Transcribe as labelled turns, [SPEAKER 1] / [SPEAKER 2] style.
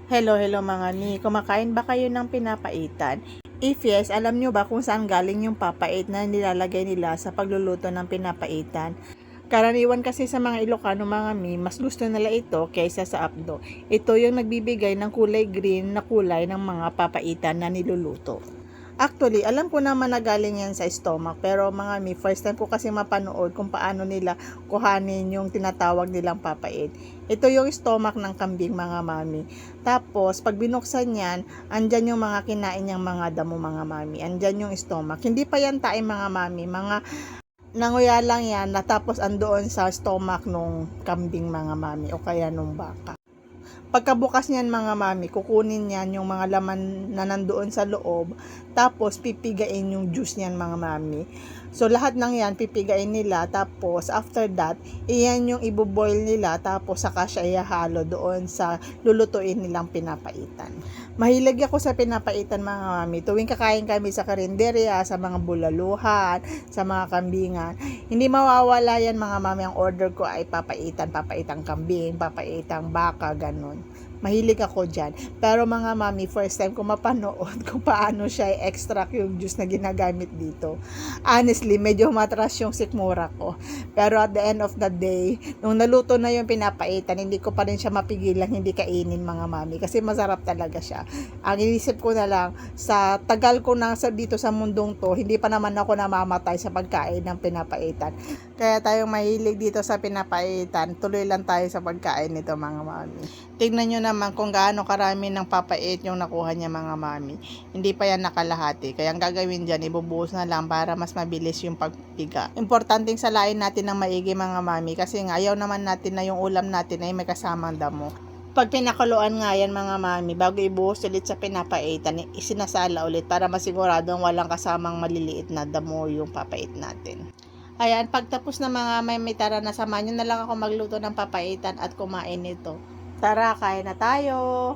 [SPEAKER 1] Hello mga ni, kumakain ba kayo ng pinapaitan? If yes, alam nyo ba kung saan galing yung papait na nilalagay nila sa pagluluto ng pinapaitan? Karaniwan kasi sa mga Ilocano mga mi, mas gusto nila ito kaysa sa apdo. Ito yung nagbibigay ng kulay green na kulay ng mga papaitan na niluluto. Actually, alam ko naman na galing yan sa stomach, pero mga mi, first time ko kasi mapanood kung paano nila kuhanin yung tinatawag nilang papait. Ito yung stomach ng kambing mga mami. Tapos, pag binuksan yan, andyan yung mga kinain niyang mga damo mga mami. Andyan yung stomach. Hindi pa yan tae mga mami. Mga nanguya lang yan na tapos andoon sa stomach nung kambing mga mami o kaya nung baka. Pagkabukas niyan mga mami, kukunin niyan yung mga laman na nandoon sa loob, tapos pipigain yung juice niyan mga mami. So lahat ng yan pipigain nila, tapos after that, iyan yung iboboil nila, tapos saka siya ihalo doon sa lulutuin nilang pinapaitan. Mahilig ako sa pinapaitan mga mami. Tuwing kakain kami sa karinderya, sa mga bulaluhan, sa mga kambingan, hindi mawawala yan mga mami. Ang order ko ay papaitang kambing, papaitang baka, ganun. Mahilig ako dyan. Pero mga mami, first time ko mapanood kung paano siya i-extract yung juice na ginagamit dito. Honestly, medyo matras yung sikmura ko. Pero at the end of the day, nung naluto na yung pinapaitan, hindi ko pa rin siya mapigilan hindi kainin mga mami. Kasi masarap talaga siya. Ang inisip ko na lang, sa tagal ko na dito sa mundong to, hindi pa naman ako namamatay sa pagkain ng pinapaitan. Kaya tayong mahilig dito sa pinapaitan, tuloy lang tayo sa pagkain nito mga mami. Tignan nyo naman kung gaano karami ng papait yung nakuha niya mga mami. Hindi pa yan nakalahati. Kaya ang gagawin dyan, ibubuhos na lang para mas mabilis yung pagpiga. Importanteng salain natin ng maigi mga mami. Kasi nga ayaw naman natin na yung ulam natin ay may kasamang damo. Pag pinakuluan nga yan mga mami, bago ibuhos ulit sa pinapaitan, isinasala ulit para masiguradong walang kasamang maliliit na damo yung papait natin. Ayan, pagtapos na mga mami, tara na, samahan nyo na lang ako magluto ng papaitan at kumain nito. Tara, kain na tayo!